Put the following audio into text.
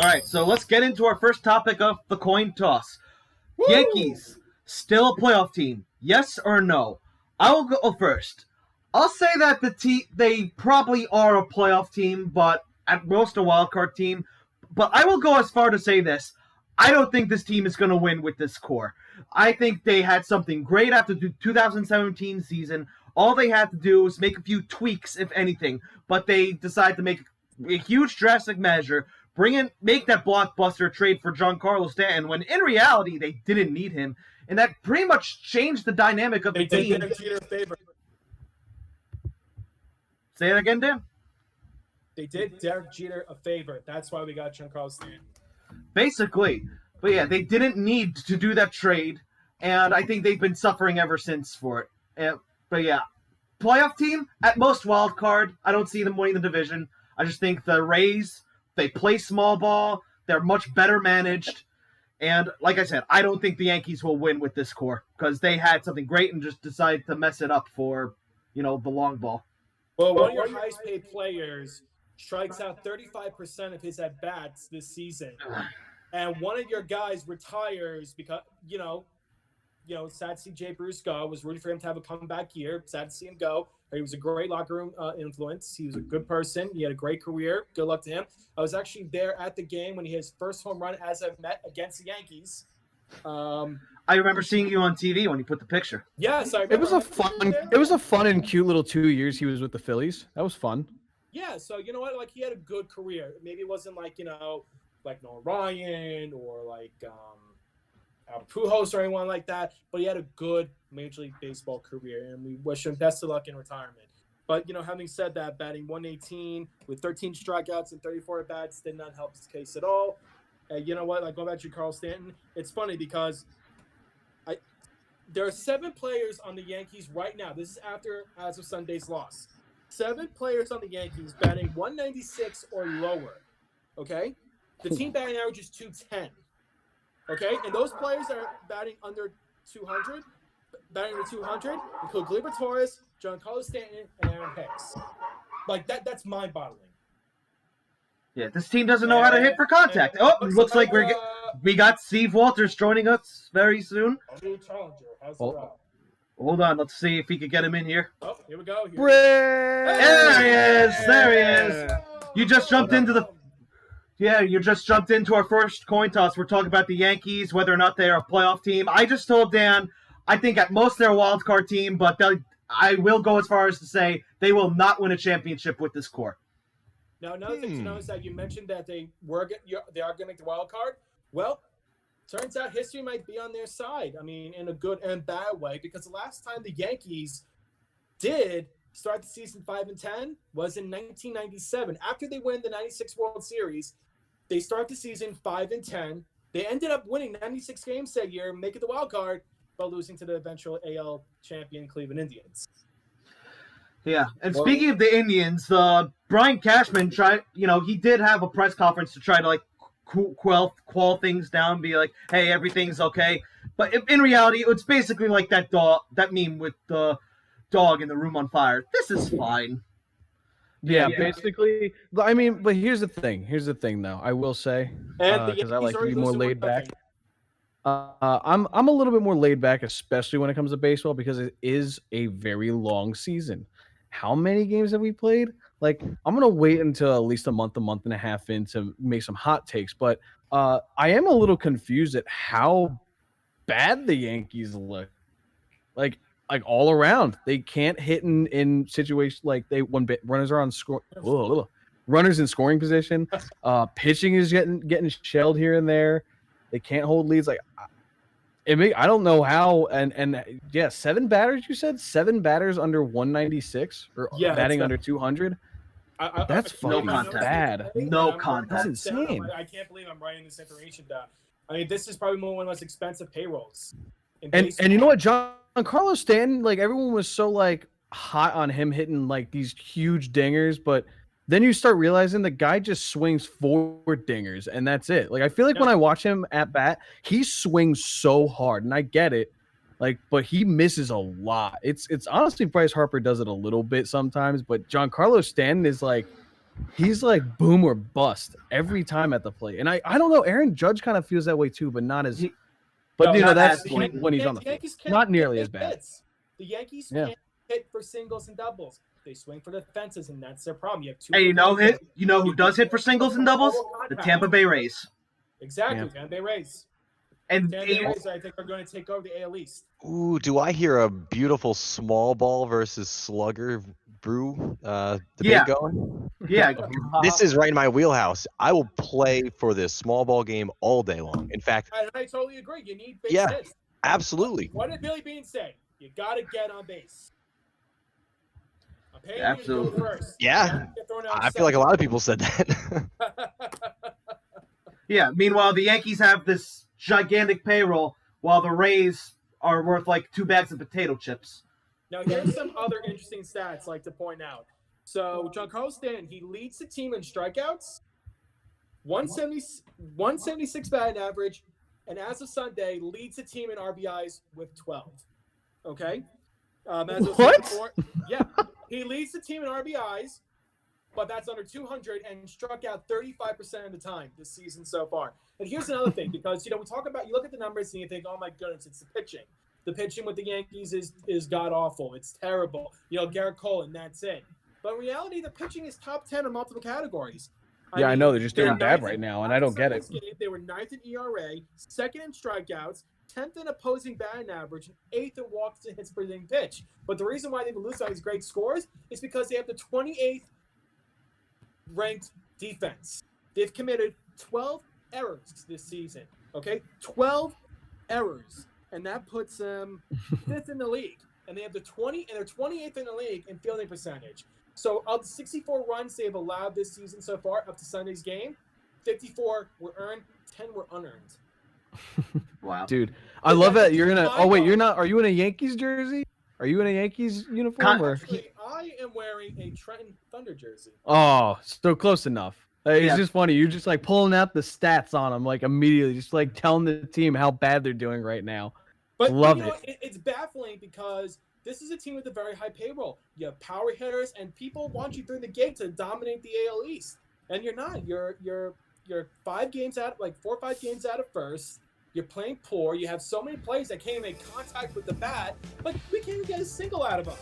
right, so let's get into our first topic of the coin toss. Woo! Yankees, still a playoff team? Yes or no? I will go first. I'll say that they probably are a playoff team, but at most a wild card team. But I will go as far to say this. I don't think this team is going to win with this core. I think they had something great after the 2017 season. All they had to do was make a few tweaks, if anything. But they decided to make a huge drastic measure, make that blockbuster trade for Giancarlo Stanton, when in reality they didn't need him. And that pretty much changed the dynamic of the team. They did Jeter a favor. Say it again, Dan? They did Derek Jeter a favor. That's why we got Giancarlo Stanton. Basically. But yeah, they didn't need to do that trade, and I think they've been suffering ever since for it. But yeah, playoff team, at most wild card. I don't see them winning the division. I just think the Rays, they play small ball. They're much better managed. And like I said, I don't think the Yankees will win with this core because they had something great and just decided to mess it up for, the long ball. Well, one of your highest paid players strikes out 35% of his at-bats this season. And one of your guys retires because, sad to see Jay Brusco. Was rooting for him to have a comeback year. Sad to see him go. He was a great locker room influence. He was a good person. He had a great career. Good luck to him. I was actually there at the game when he had his first home run as I've met against the Yankees. I remember seeing you on TV when you put the picture. Yes, I remember. It was a fun and cute little 2 years he was with the Phillies. That was fun. Yeah, so you know what? Like, he had a good career. Maybe it wasn't like Noah Ryan or Albert Pujols or anyone like that, but he had a good Major League Baseball career, and we wish him best of luck in retirement. But, having said that, batting 118 with 13 strikeouts and 34 at-bats did not help his case at all. And you know what? Going back to Carl Stanton, it's funny because there are 7 players on the Yankees right now. This is as of Sunday's loss. 7 players on the Yankees batting 196 or lower, okay? The team batting average is 210, okay? And those players are batting under 200. Batting under 200 include Gleyber Torres, Giancarlo Stanton, and Aaron Hicks. That's mind-boggling. Yeah, this team doesn't know how to hit for contact. Looks like we got Steve Walters joining us very soon. Hold on, let's see if we could get him in here. Oh, here we go. There he is. You just jumped into our first coin toss. We're talking about the Yankees, whether or not they're a playoff team. I just told Dan, I think at most they're a wild card team, but I will go as far as to say they will not win a championship with this core. Now, another thing to know is that you mentioned that they are going to make the wild card. Well, turns out history might be on their side. I mean, in a good and bad way, because the last time the Yankees did start the season 5-10 was in 1997. After they win the 96 World Series, they start the season 5-10. They ended up winning 96 games that year, making the wild card, but losing to the eventual AL champion Cleveland Indians. Yeah, and speaking of the Indians, Brian Cashman he did have a press conference to try to quell things down, be like, hey, everything's okay. But in reality, it's basically like that meme with the dog in the room on fire. This is fine. Yeah, basically. I mean, but here's the thing, though. I will say, because I like to be more laid back. I'm a little bit more laid back, especially when it comes to baseball, because it is a very long season. How many games have we played? I'm going to wait until at least a month and a half in to make some hot takes. But I am a little confused at how bad the Yankees look. Like all around. They can't hit in situations when runners are on runners in scoring position. Pitching is getting shelled here and there. They can't hold leads. I don't know how. And 7 batters. You said 7 batters under 196 or batting under 200. That's fucking bad. No contest. That's insane. I can't believe I'm writing this information down. I mean, this is probably one of the most expensive payrolls. And you know what, Giancarlo Stanton, everyone was so hot on him hitting these huge dingers, but then you start realizing the guy just swings 4 dingers and that's it. I feel like when I watch him at bat, he swings so hard, and I get it. But he misses a lot. It's honestly Bryce Harper does it a little bit sometimes, but Giancarlo Stanton is he's like boom or bust every time at the plate. And I don't know, Aaron Judge kind of feels that way too, but not as. But No, that's as when he's on the field. Not nearly as bad. The Yankees can't hit for singles and doubles. They swing for the fences, and that's their problem. You have two. And you know who does hit for singles and doubles? The Tampa Bay Rays. Exactly, Tampa Bay Rays. And Tampa Bay Rays, I think, are going to take over the AL East. Ooh, do I hear a beautiful small ball versus slugger brew debate going? Yeah. This is right in my wheelhouse. I will play for this small ball game all day long. In fact, I totally agree. You need base hits. Absolutely. What did Billy Beane say? You got to get on base. I'm paying Absolutely. you to go first. Yeah. I feel like a lot of people said that. Yeah. Meanwhile, the Yankees have this gigantic payroll, while the Rays are worth like 2 bags of potato chips. Now, here's some other interesting stats I'd like to point out. So, Giancarlo Stanton, he leads the team in strikeouts, 176 batting average, and as of Sunday, leads the team in RBIs with 12. Okay? What? Yeah. He leads the team in RBIs, but that's under 200 and struck out 35% of the time this season so far. And here's another thing, because, we talk about, you look at the numbers and you think, oh my goodness, it's the pitching. The pitching with the Yankees is god-awful. It's terrible. Garrett Cole, and that's it. But in reality, the pitching is top 10 in multiple categories. I know. They're just doing bad right now, and I don't get it. They were 9th in ERA, 2nd in strikeouts, 10th in opposing batting average, and 8th in walks and hits per inning pitch. But the reason why they lose all these great scores is because they have the 28th ranked defense. They've committed 12 errors this season. Okay? 12 errors. And that puts them 5th in the league. And they have they're 28th in the league in fielding percentage. So of the 64 runs they've allowed this season so far up to Sunday's game, 54 were earned, 10 were unearned. Wow. Dude, I love that you're gonna. Oh wait, you're not. Are you in a Yankees jersey? Are you in a Yankees uniform? Actually, I am wearing a Trenton Thunder jersey. Oh, so close enough. It's just funny. You're just like pulling out the stats on them like immediately, just like telling the team how bad they're doing right now. But love it. It's baffling because this is a team with a very high payroll. You have power hitters, and people want you through the gate to dominate the AL East, and you're not. You're 5 games out, like 4 or 5 games out of first. You're playing poor. You have so many players that can't even make contact with the bat. Like, we can't even get a single out of them.